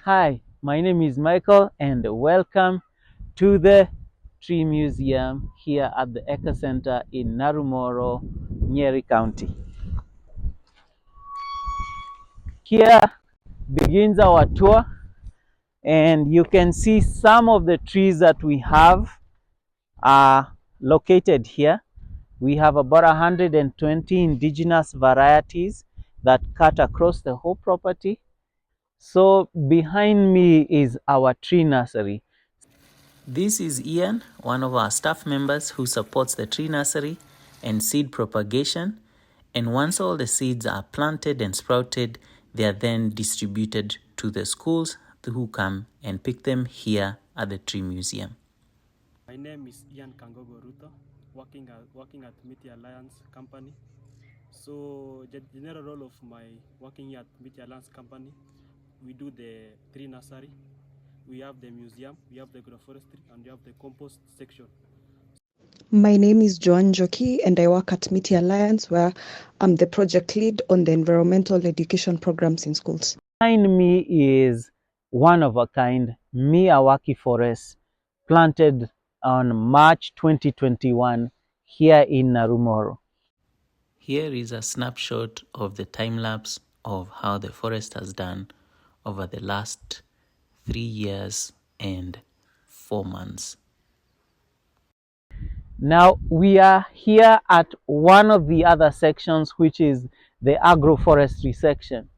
Hi, my name is Michael and welcome to the Tree Museum here at the Eco Center in Naromoru Nyeri County. Here begins our tour and you can see some of the trees that we have are located here. We have about 120 indigenous varieties that cut across the whole property. So behind me is our tree nursery. This is Ian, one of our staff members who supports the tree nursery and seed propagation. And once all the seeds are planted and sprouted, they are then distributed to the schools who come and pick them here at the Tree Museum. My name is Ian Kangogo Ruto, working at Miti Alliance company. So the general role of my working at Miti Alliance company, we do the tree nursery, we have the museum, we have the agroforestry, and we have the compost section. My name is Joan Joki and I work at Miti Alliance where I'm the project lead on the environmental education programs in schools. Behind me is one of a kind Miyawaki forest planted on March 2021 here in Naromoru. Here is a snapshot of the time lapse of how the forest has done over the last 3 years and 4 months. Now we are here at one of the other sections, which is the agroforestry section.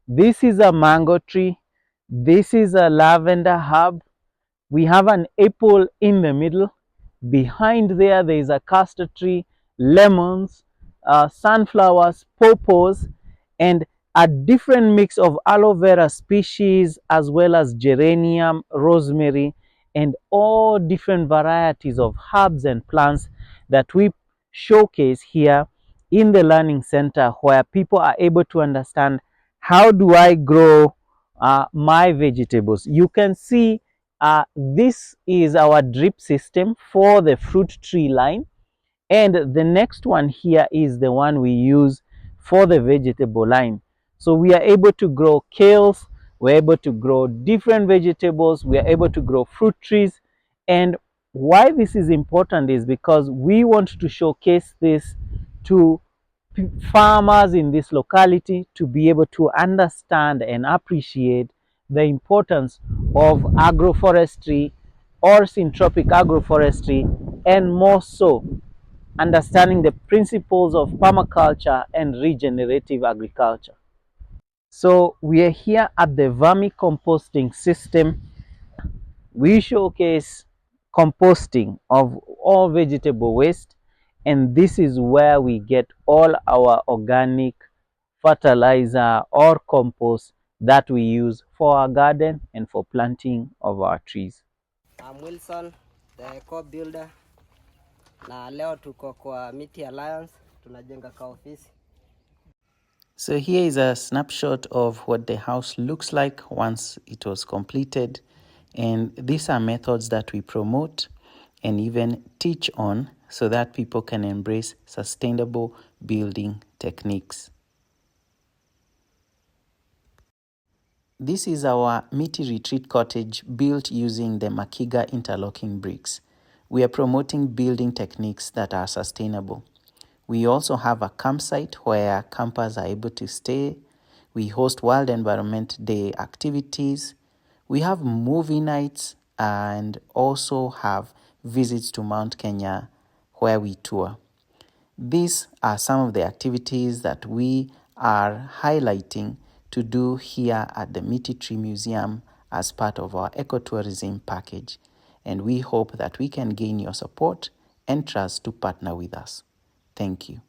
This is a mango tree. This is a lavender herb. We have an apple in the middle. Behind there is a castor tree, lemons, sunflowers, pawpaws, and a different mix of aloe vera species as well as geranium, rosemary, and all different varieties of herbs and plants that we showcase here in the learning center, where people are able to understand how do I grow my vegetables. You can see this is our drip system for the fruit tree line, and the next one here is the one we use for the vegetable line. So we are able to grow kales, we're able to grow different vegetables, we are able to grow fruit trees. And why this is important is because we want to showcase this to farmers in this locality to be able to understand and appreciate the importance of agroforestry or syntropic agroforestry, and more so understanding the principles of permaculture and regenerative agriculture. So we are here at the vermicomposting system. We showcase composting of all vegetable waste, and this is where we get all our organic fertilizer or compost that we use for our garden and for planting of our trees. I'm Wilson, the co-builder. Na leo tuko kwa Miti Alliance, tunajenga ka ofisi. So here is a snapshot of what the house looks like once it was completed. And these are methods that we promote and even teach on so that people can embrace sustainable building techniques. This is our Miti retreat cottage built using the Makiga interlocking bricks. We are promoting building techniques that are sustainable. We also have a campsite where campers are able to stay. We host World Environment Day activities. We have movie nights and also have visits to Mount Kenya where we tour. These are some of the activities that we are highlighting to do here at the Miti Tree Museum as part of our ecotourism package. And we hope that we can gain your support and trust to partner with us. Thank you.